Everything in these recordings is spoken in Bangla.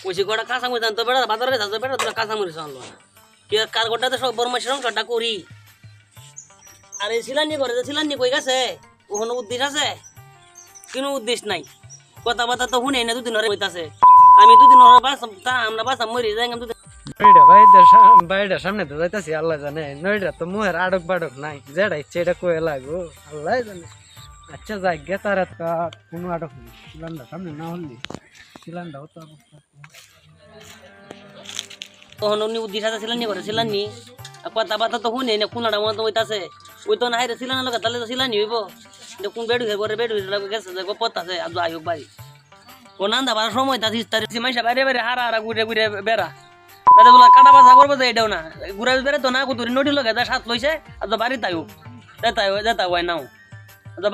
কইছি গোটা কাঁচামরিচ আনতো বেড়া বাজারে যাচ্ছে বেড়া তোরা কাঁচামরিচ আনলো না কি কার গোটাতে সব বড় মাসের সংসারটা করি আর এই সিলানি করে সিলানি কই গেছে কোনো উদ্দেশ্য আছে কোনো উদ্দেশ্য নাই কথাবার্তা তো শুনে না দুদিন ধরে কইতাছে আমি দুদিন ধরে আমরা বাসা মরি যাই দুদিন বাড়িটার সামনে তো যাইতাছি আল্লাহ জানে নইটা তো মুহের আডক বাডক নাই যেটা ইচ্ছে এটা কয়ে লাগবো আল্লাহ জানে আচ্ছা যাই গে তার কোনো আডক নেই সিলান্ডার সামনে না হলি সিলান্ডার হতো তখন উনি উদ্দেশ্য আছে সিলানি করে সিলানি কথাবার্তা তো শুনে না কোনটা মতো হইতাছে ওই তো না হাইরে সিলানি লোক তাহলে তো সিলানি হইব কোন বেড হয়ে পরে বেড হয়ে গেছে পথ আছে আজ আয়ুক বাড়ি ও নান্দা বার সময় তার মাইসা বাইরে বাইরে হারা হারা ঘুরে ঘুরে বেড়া তাদের বলা কাটা বাসা করবো তো এটাও না ঘুরে বেড়ে তো না কুতুরি নদী লোক এটা সাত লইছে আর তো বাড়ি তাই হোক যেতা হয় নাও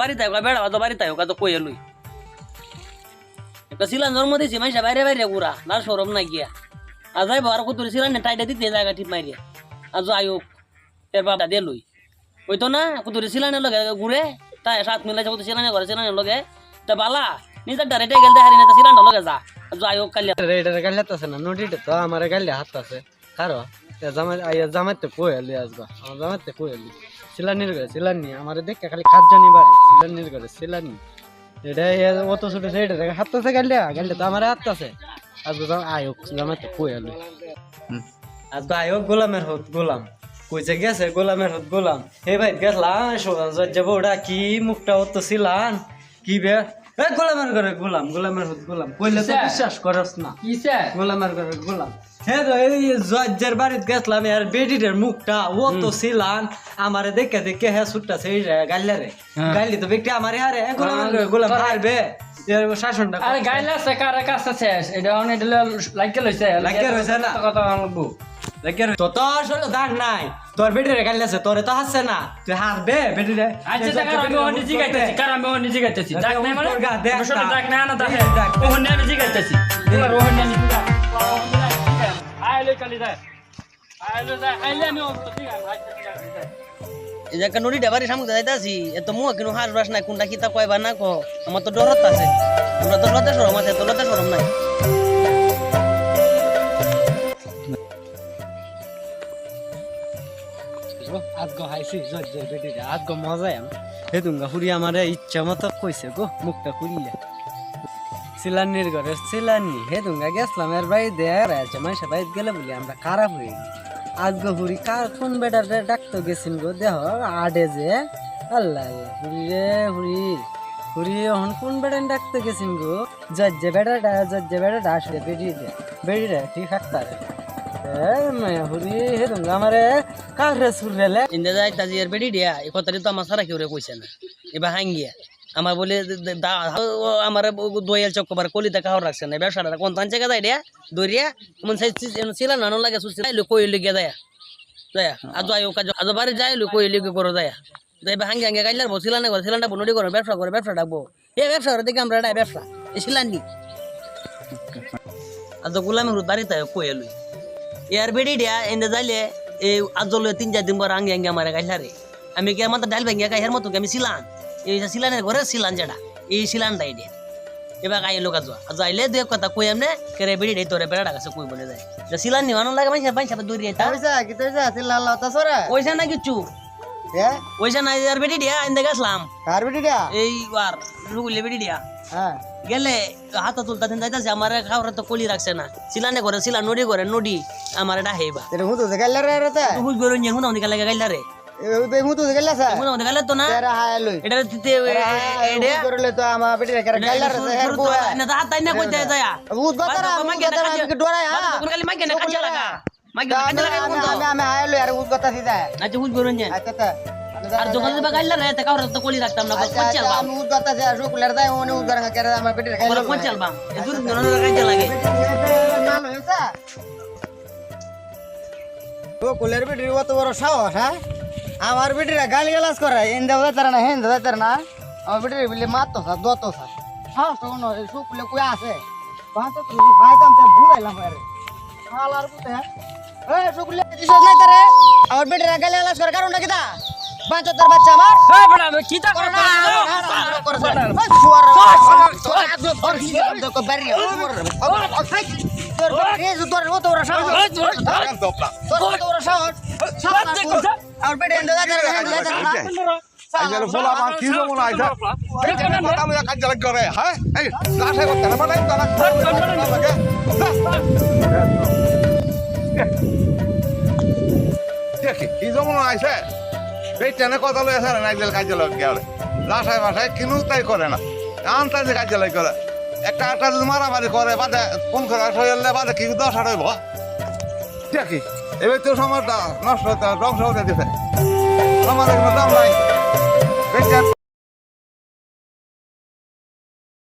বাড়ি তাই বেড়া তো বাড়ি তাই হোক তো কইয়ে লই একটা সিলান জন্ম দিয়েছি মাইসা বাইরে বাইরে ঘুরা না সরম না গিয়া আর যাইব আর কুতুরি সিলান টাইটা দিতে জায়গা ঠিক মারিয়া আর আয়ুক এর বাবা দিয়ে লই ওই তো না কুতুরি সিলানের লগে ঘুরে তাই সাত মিলাইছে কত সিলানে করে সিলানের লগে তা বালা নিজের ডাইরেক্টে গেলতে হারি না সিলানটা লগে যা যাই হোক কালি রেডারে গালি আছে না নদীটা তো আমার গালি হাত আছে কারো জামাইতে কইলি আসবা আমার জামাইতে কইলি সিলানির করে সিলানি আমার দেখে খালি খাত জানি বাড়ি সিলানির করে সিলানি এটা অত ছোট রেডারে হাত আছে গালিটা তো আমার হাত আছে আজকে আয়োগ জামাইতে কইলি আজকে আয়োগ গোলামের হত গোলাম কইছে গেছে গোলামের হত গোলাম হে ভাই গেছলাম সোজান যাবো ওটা কি মুখটা অত সিলান কি বে গোলামের ঘরে গোলামের হত গোলাম কইলে তো বিশ্বাস করস না কিসে গোলামের ঘরে গোলাম হে তো এই জজ্জের বাড়িতে গেছলাম আর বেডিটার মুখটা ও তো সিলান আমারে দেখে দেখে হে সুটটা সেই গাইলারে গাইলি তো ব্যক্তি আমারে হারে গোলামের ঘরে গোলাম হারবে শাসনটা আরে গাইলা আছে কার কাছে শেষ এটা অনেক লাইকে লইছে না কথা বলবো তো তোর আসলে দাগ নাই তোর বেডিরে গাইলাছে তোরে তো হাসছে না তুই হারবে বেডিরে আচ্ছা আমি ওখানে জিগাইতেছি কারণ আমি ওখানে জিগাইতেছি ডাক নাই মানে ডাক নাই না ডাক ওখানে আমি জিগাইতেছি তোমার ওখানে আমি আইলে কালি যায় আইলে আমি এই যে একটা নদীটা বাড়ির সামনে যাইতাছি এত মুখ কিন্তু হাঁস বাস নাই কোনটা কিতা কয়বা না কো আমার তো ডর আছে আমরা তো লতে সরম আছে তো লতে সরম নাই আজগো হাইছি জজ্জের বেডিরে আজগো মজাই হেতুঙ্গা ফুরি আমারে ইচ্ছা মতো কইছে গো মুখটা খুলিলে সিলানির ঘরে সিলানি হেতুঙ্গা গেছলাম এর বাড়ি দেয়ার আছে মাইসা বাড়িতে গেলে বলি আমরা খারাপ হয়ে গেছি আজগো হুড়ি কার কোন বেটারে ডাক্তার গেছেন গো দেহ আডে যে আল্লাহ হুড়ি রে হুড়ি এখন কোন বেটারে ডাক্তার গেছেন গো জজ্জে বেটাটা আসলে বেডিরে ঠিক থাকতারে হুড়ি হেতুঙ্গা আমারে কারে সুরলে ইন্দা যাইতাছি এর বেডি দিয়া এই কথাটি তো আমার সারা কেউ কইছে না এবার হাঙ্গিয়া আমার বলে আমার দয়াল চক্কবার কলিতে কাহর রাখছে না ব্যবসাটা কোন তান জায়গা যায় দিয়া দরিয়া মন সাইজ ছিল না লাগে সুস্থ কইলে গিয়া যায় আজ আজ বাড়ি যাইলো কইলে গিয়ে করো যায় এবার হাঙ্গে হাঙ্গে গাইলার বসিলা না সিলানটা বনডি করে ব্যবসা ডাকবো এই ব্যবসা করে দেখি আমরা ব্যবসা এই সিলানি আজ গোলামে বাড়িতে কই এলুই এর বেডি দিয়া এনে যাইলে এই আজলে 3-4 দিন পর আঙ্গে আঙ্গে আমার গাইলারে আমি কি আমার ডাল ভেঙে গাইহার মতো আমি সিলান এই সিলানের ঘরে সিলান যেটা এই সিলানটা এটা এবার গাই লোক আজ আইলে দুই কথা কই এমনে কেরে বেড়ি দেই তোরে বেড়া কাছে কই বলে যায় যে সিলান নিওয়ানো লাগে মাইসা দৌড়িয়ে তা ওইসা না কিছু ওইসা না আর বেড়ি দিয়া আইন্দে গেছলাম কার বেডি দিয়া এই আর রুগুলে বেড়ি দিয়া হ্যাঁ গেলে হাত তুলতা দিন যাইতাছে আমার খাওয়ার তো কলি রাখছে না সিলানে করে সিলা নদী আমার এটা হেবা তেরে হুতো গাইলারে রে তা হুজ গরু নিয়ে হুনা নিকা লাগে গাইলা রে বে হুতো গাইলাছা হুনা গাইলা তো না তেরা হায়ালই এটা দিতে এডে করলে তো আমা বেডি রে গাইলারে হের বউ না তা হাত না কইতে যায় ভূত বাতারা আমি ডরাই হ্যাঁ কোন খালি মাইকে না কাজে লাগা মাইকে লাগা কোন তো আমি হায়ালই আর ভূত বাতা দিদা আচ্ছা হুজ গরু নিয়ে আচ্ছা আর যখন বা গাইলা রে তা কাউর তো কলি রাখতাম না কোন চালবা আমি ভূত বাতা যা শুকুলার দাই ওনে উদারঙ্গা করে আমার বেডি রে গাইলা কোন চালবা এ দূর দূর কাজে লাগে নাম হইছা ও কুলের বেডি অত বড় সাহস হ্যাঁ আমার বেটিরা গালি গালাজ করে ইন্দা দাইতার না হেন্দা দাইতার না আমার বেটিরা বলে মারতো স্যার দতো স্যার হ্যাঁ শোন শুকলে কই আছে পাঁচ তো ফায়দাম তে বুড়াইলাম আরে শালার পুতে এই শুকলে দিছস নাই তারে আমার বেটিরা গালি গালাজ করে কারণ নাকি দা বাচ্চাটার বাচ্চা আমার এই বড়া আমি কি তা করব না শুয়ার দেখো বাড়ি ফুলা আমার কি জমন আইসা কথা লইয়া কাজ লাগ করে হ্যাঁ এই লাশে করতে না মানে তারা লাগে দেখি কি জমন আইসা এই টেনে কথা লইয়া স্যার নাইজেল কাজ লাগ গেলে লাশায় বাসায় কিনু তাই করে না আনতে যে কাজ লাগ করে একটা আটা যদি মারামারি করে বাদে ফোন করে হইলে বাদে কি 10 আট হইব দেখি এবার তো সমাজটা নষ্ট ধ্বংস হতে দিছে আমাদের কোনো দাম নাই